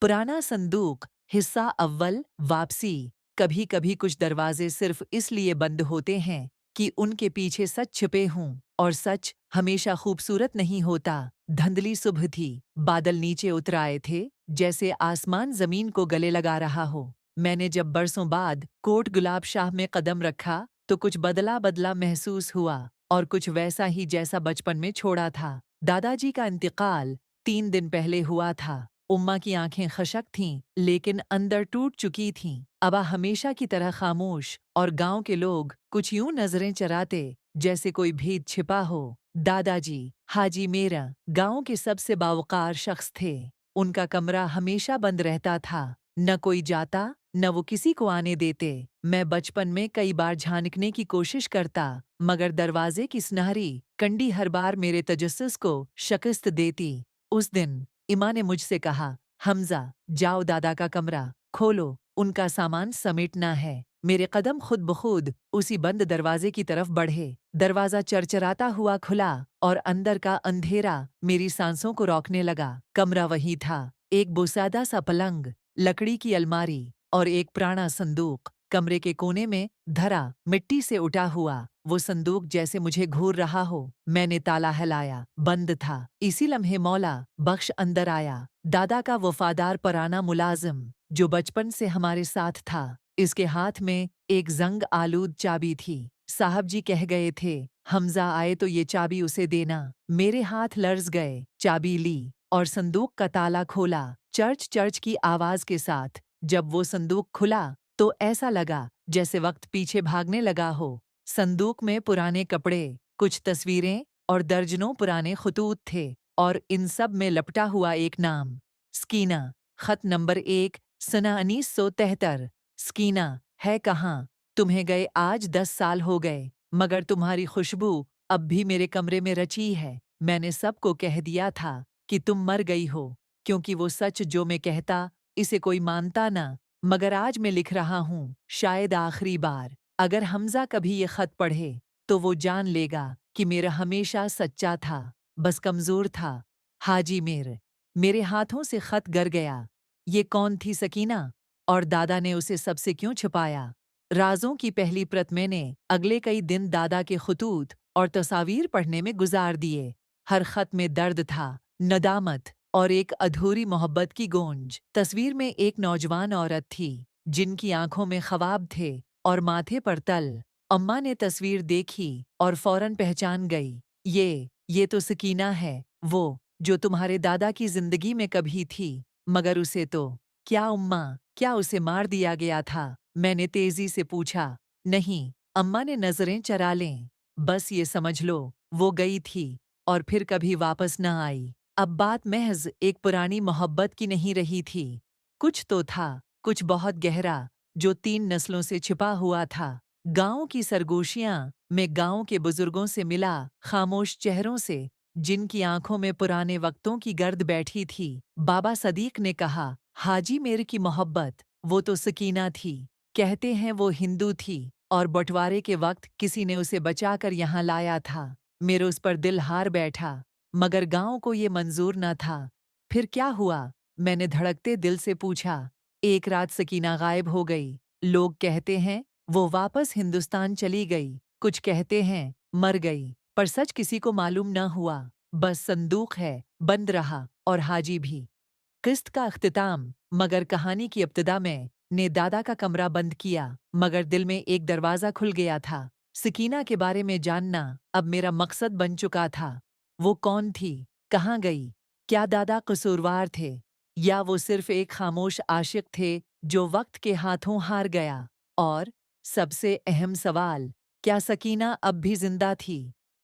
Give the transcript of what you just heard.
पुराना संदूक हिस्सा अव्वल वापसी। कभी कभी कुछ दरवाजे सिर्फ इसलिए बंद होते हैं कि उनके पीछे सच छिपे हों, और सच हमेशा खूबसूरत नहीं होता। धुंधली सुबह थी, बादल नीचे उतर आए थे, जैसे आसमान जमीन को गले लगा रहा हो। मैंने जब बरसों बाद कोट गुलाब शाह में कदम रखा तो कुछ बदला बदला महसूस हुआ, और कुछ वैसा ही जैसा बचपन में छोड़ा था। दादाजी का इंतकाल 3 दिन पहले हुआ था। उम्मा की आंखें खशक थीं, लेकिन अंदर टूट चुकी थीं। अबा हमेशा की तरह खामोश, और गांव के लोग कुछ यूं नजरें चराते जैसे कोई भेद छिपा हो। दादाजी हाजी मेरा गांव के सबसे बावकार शख्स थे। उनका कमरा हमेशा बंद रहता था, न कोई जाता न वो किसी को आने देते। मैं बचपन में कई बार झांकने की कोशिश करता, मगर दरवाजे की सुनहरी कंडी हर बार मेरे तजस्सुस को शिकस्त देती। उस दिन इमां ने मुझसे कहा, हमजा जाओ दादा का कमरा खोलो, उनका सामान समेटना है। मेरे कदम खुद ब खुद उसी बंद दरवाजे की तरफ बढ़े। दरवाजा चरचराता हुआ खुला, और अंदर का अंधेरा मेरी सांसों को रोकने लगा। कमरा वही था, एक बोसादा सा पलंग, लकड़ी की अलमारी, और एक पुराना संदूक कमरे के कोने में धरा, मिट्टी से उठा हुआ। वो संदूक जैसे मुझे घूर रहा हो। मैंने ताला हिलाया, बंद था। इसी लम्हे मौला बख्श अंदर आया, दादा का वफादार पुराना मुलाजिम, जो बचपन से हमारे साथ था। इसके हाथ में एक जंग आलूद चाबी थी। साहब जी कह गए थे, हमजा आए तो ये चाबी उसे देना। मेरे हाथ लर्ज गए, चाबी ली और संदूक का ताला खोला, चर्च चर्च की आवाज के साथ। जब वो संदूक खुला तो ऐसा लगा जैसे वक्त पीछे भागने लगा हो। संदूक में पुराने कपड़े, कुछ तस्वीरें और दर्जनों पुराने खतूत थे, और इन सब में लपटा हुआ एक नाम, स्कीना। खत नंबर 1, सना 1973। स्कीना, है कहाँ? तुम्हें गए आज 10 साल हो गए, मगर तुम्हारी खुशबू अब भी मेरे कमरे में रची है। मैंने सबको कह दिया था कि तुम मर गई हो, क्योंकि वो सच जो मैं कहता इसे कोई मानता ना। मगर आज मैं लिख रहा हूँ, शायद आखिरी बार। अगर हमजा कभी ये खत पढ़े तो वो जान लेगा कि मेरा हमेशा सच्चा था, बस कमजोर था। हाजी मेरे हाथों से खत गिर गया। ये कौन थी सकीना? और दादा ने उसे सबसे क्यों छुपाया? राजों की पहली प्रत मैंने अगले कई दिन दादा के खतूत और तस्वीर पढ़ने में गुजार दिए। हर खत में दर्द था, नदामत और एक अधूरी मोहब्बत की गूंज। तस्वीर में एक नौजवान औरत थी, जिनकी आंखों में ख्वाब थे और माथे पर तल। अम्मा ने तस्वीर देखी और फौरन पहचान गई। ये तो सकीना है, वो जो तुम्हारे दादा की जिंदगी में कभी थी। मगर उसे तो क्या उम्मा, क्या उसे मार दिया गया था? मैंने तेजी से पूछा। नहीं, अम्मा ने नजरें चरा लें। बस ये समझ लो, वो गई थी और फिर कभी वापस न आई। अब बात महज एक पुरानी मोहब्बत की नहीं रही थी। कुछ तो था, कुछ बहुत गहरा, जो 3 नस्लों से छिपा हुआ था। गांव की सरगोशियां में गांव के बुजुर्गों से मिला, खामोश चेहरों से, जिनकी आंखों में पुराने वक्तों की गर्द बैठी थी। बाबा सदीक ने कहा, हाजी मेर की मोहब्बत, वो तो सकीना थी। कहते हैं वो हिंदू थी, और बंटवारे के वक्त किसी ने उसे बचाकर यहाँ लाया था। मेरे उस पर दिल हार बैठा, मगर गांव को ये मंजूर न था। फिर क्या हुआ? मैंने धड़कते दिल से पूछा। एक रात सकीना गायब हो गई। लोग कहते हैं वो वापस हिंदुस्तान चली गई, कुछ कहते हैं मर गई, पर सच किसी को मालूम न हुआ। बस संदूक है, बंद रहा, और हाजी भी। किस्त का अख्तिताम। मगर कहानी की इब्तिदा में ने दादा का कमरा बंद किया, मगर दिल में एक दरवाज़ा खुल गया था। सकीना के बारे में जानना अब मेरा मकसद बन चुका था। वो कौन थी? कहाँ गई? क्या दादा कसूरवार थे, या वो सिर्फ एक खामोश आशिक थे जो वक्त के हाथों हार गया? और सबसे अहम सवाल, क्या सकीना अब भी जिंदा थी?